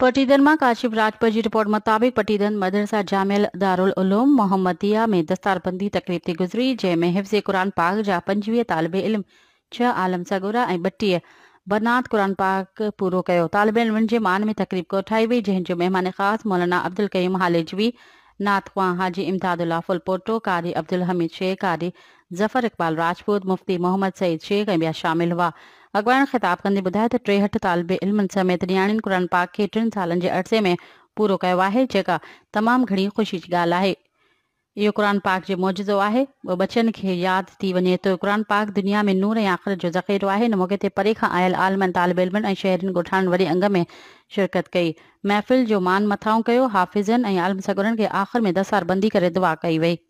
पटीदन मां काशिफ राजपूत जी रिपोर्ट मुताबिक़ पटीदन मदरसा जामिल दारुल उलूम मोहम्मदिया में दस्तारबंदी तकरीब थी गुज़री, जंहिंमें हिफ्ज़ क़ुरान पाक जा 25 तालिब इल्म, 6 आलम सगुरा ऐं 32 बनात क़ुरान पाक पूरो कयो। तालिब इल्मनि जे मान में तकरीब कोठाई वई, जंहिंजो महिमान ख़ास मौलाना अब्दुल कयूम हालिजवी, नात ख़्वां हाजी इम्दादुल्ला फुलपोटो, कारी अब्दुल हमीद शेख, कारी ज़फ़र इक़बाल राजपूत, मुफ्ती मोहम्मद सईद शेख ऐं ॿिया शामिल हुआ। अॻवान ख़िताब कंदे ॿुधायो त 63 तालिब इल्मनि समेत नियाणियुनि क़ुरान पाक खे 3 सालनि जे अरसे में पूरो कयो आहे, जेका तमामु घणी ख़ुशी जी ॻाल्हि आहे। इहो क़ुरान पाक जो मौजज़ो आहे। बचनि खे यादि थी वञे तो क़ुरान पाक दुनिया में नूर ऐं आख़िरत जो ज़ख़ीरो आहे। हिन मौक़े ते परे खां आयल आलमनि, तालिब इल्मनि ऐं शहरियुनि ॻोठाणनि वॾे अंग में शिरकत कई। महफ़िल जो मान मथाऊं कयो। हाफ़िज़नि ऐं आलम सगुरनि खे आख़िर में दस्तारबंदी करे दुआ कई वई।